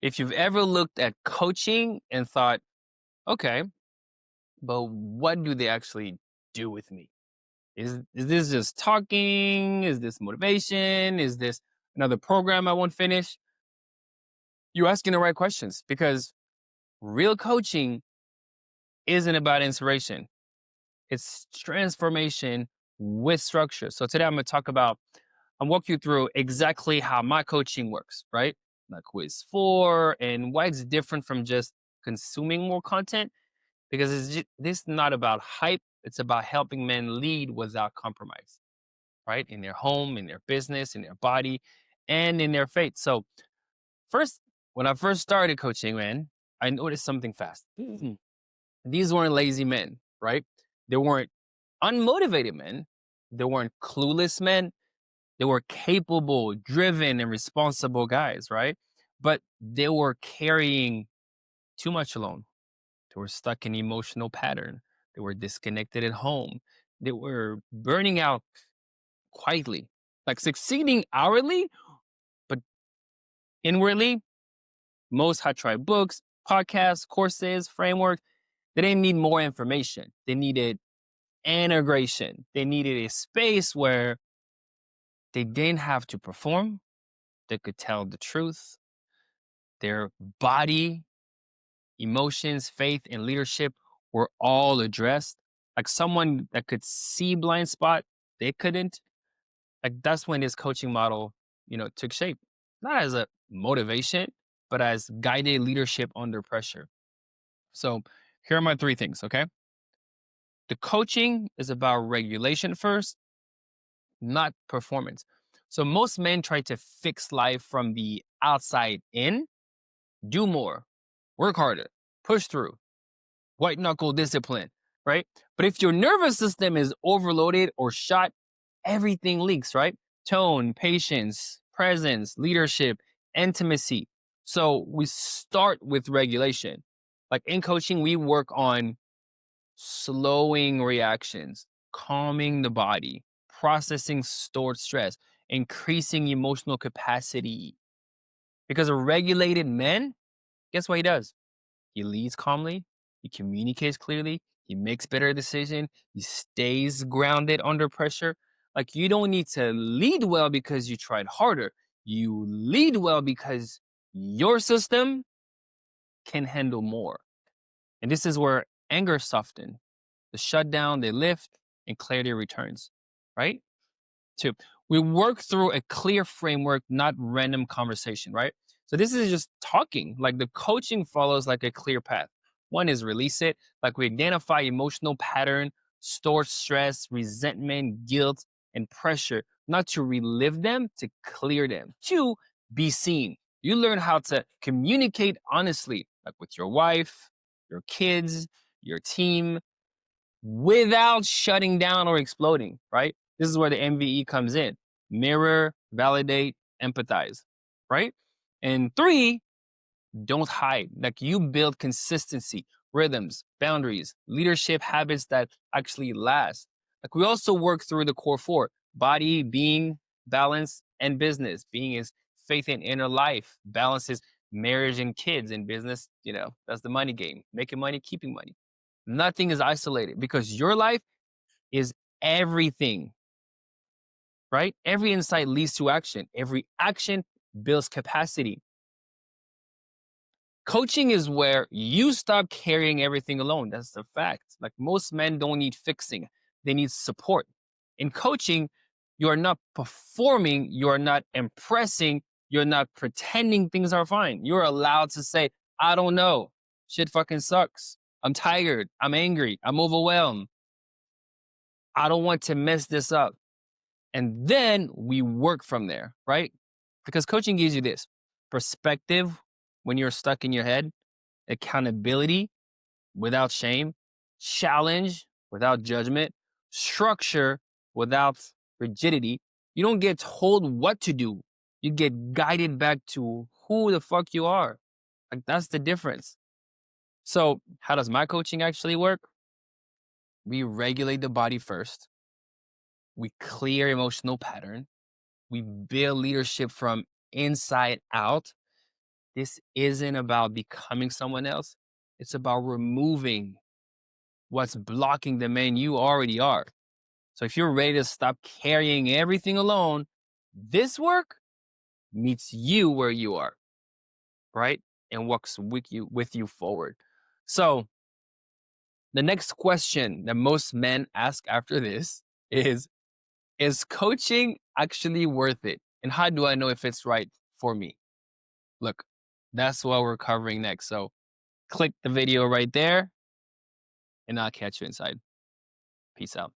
If you've ever looked at coaching and thought, okay, but what do they actually do with me? Is this just talking? Is this motivation? Is this another program I won't finish? You're asking the right questions because real coaching isn't about inspiration. It's transformation with structure. So today I'm walk you through exactly how my coaching works, right? Like who is for and why it's different from just consuming more content because this is not about hype. It's about helping men lead without compromise, right? In their home, in their business, in their body, and in their faith. So first, when I first started coaching, man, I noticed something fast. These weren't lazy men, right? They weren't unmotivated men. They weren't clueless men. They were capable, driven, and responsible guys, right? But they were carrying too much alone. They were stuck in emotional pattern. They were disconnected at home. They were burning out quietly, like succeeding hourly, but inwardly, most had tried books, podcasts, courses, framework. They didn't need more information. They needed integration. They needed a space where they didn't have to perform. They could tell the truth. Their body, emotions, faith, and leadership were all addressed. Like someone that could see blind spot, they couldn't. Like that's when this coaching model, took shape. Not as a motivation, but as guided leadership under pressure. So here are my three things, okay? The coaching is about regulation first, not performance. So most men try to fix life from the outside in, do more, work harder, push through, white knuckle discipline, right? But if your nervous system is overloaded or shot, everything leaks, right? Tone, patience, presence, leadership, intimacy. So we start with regulation. Like in coaching, we work on slowing reactions, calming the body, processing stored stress, increasing emotional capacity. Because a regulated man, guess what he does? He leads calmly, he communicates clearly, he makes better decisions, he stays grounded under pressure. Like you don't need to lead well because you tried harder. You lead well because your system can handle more. And this is where anger softens, the shutdown, they lift, and clarity returns, right? Two, we work through a clear framework, not random conversation, right? So this is just talking. Like the coaching follows like a clear path. One is release it. Like we identify emotional pattern, store stress, resentment, guilt, and pressure, not to relive them, to clear them. Two, be seen. You learn how to communicate honestly, like with your wife, your kids, your team, without shutting down or exploding, right? This is where the MVE comes in. Mirror, validate, empathize, right? And three, don't hide. Like you build consistency, rhythms, boundaries, leadership habits that actually last. Like we also work through the core four: body, being, balance, and business. Being is faith and inner life. Balance is marriage and kids. And business, that's the money game. Making money, keeping money. Nothing is isolated because your life is everything, right? Every insight leads to action. Every action builds capacity. Coaching is where you stop carrying everything alone. That's the fact. Like most men don't need fixing, they need support. In coaching, you are not performing, you are not impressing, you're not pretending things are fine. You're allowed to say, I don't know. Shit fucking sucks. I'm tired. I'm angry. I'm overwhelmed. I don't want to mess this up. And then we work from there, right? Because coaching gives you this perspective when you're stuck in your head, accountability without shame, challenge without judgment, structure without rigidity. You don't get told what to do, you get guided back to who the fuck you are. Like that's the difference. So, how does my coaching actually work? We regulate the body first, we clear emotional pattern, we build leadership from inside out, this isn't about becoming someone else. It's about removing what's blocking the man you already are. So if you're ready to stop carrying everything alone, this work meets you where you are, right? And walks with you forward. So the next question that most men ask after this is coaching actually worth it? And how do I know if it's right for me? Look, that's what we're covering next. So click the video right there, and I'll catch you inside. Peace out.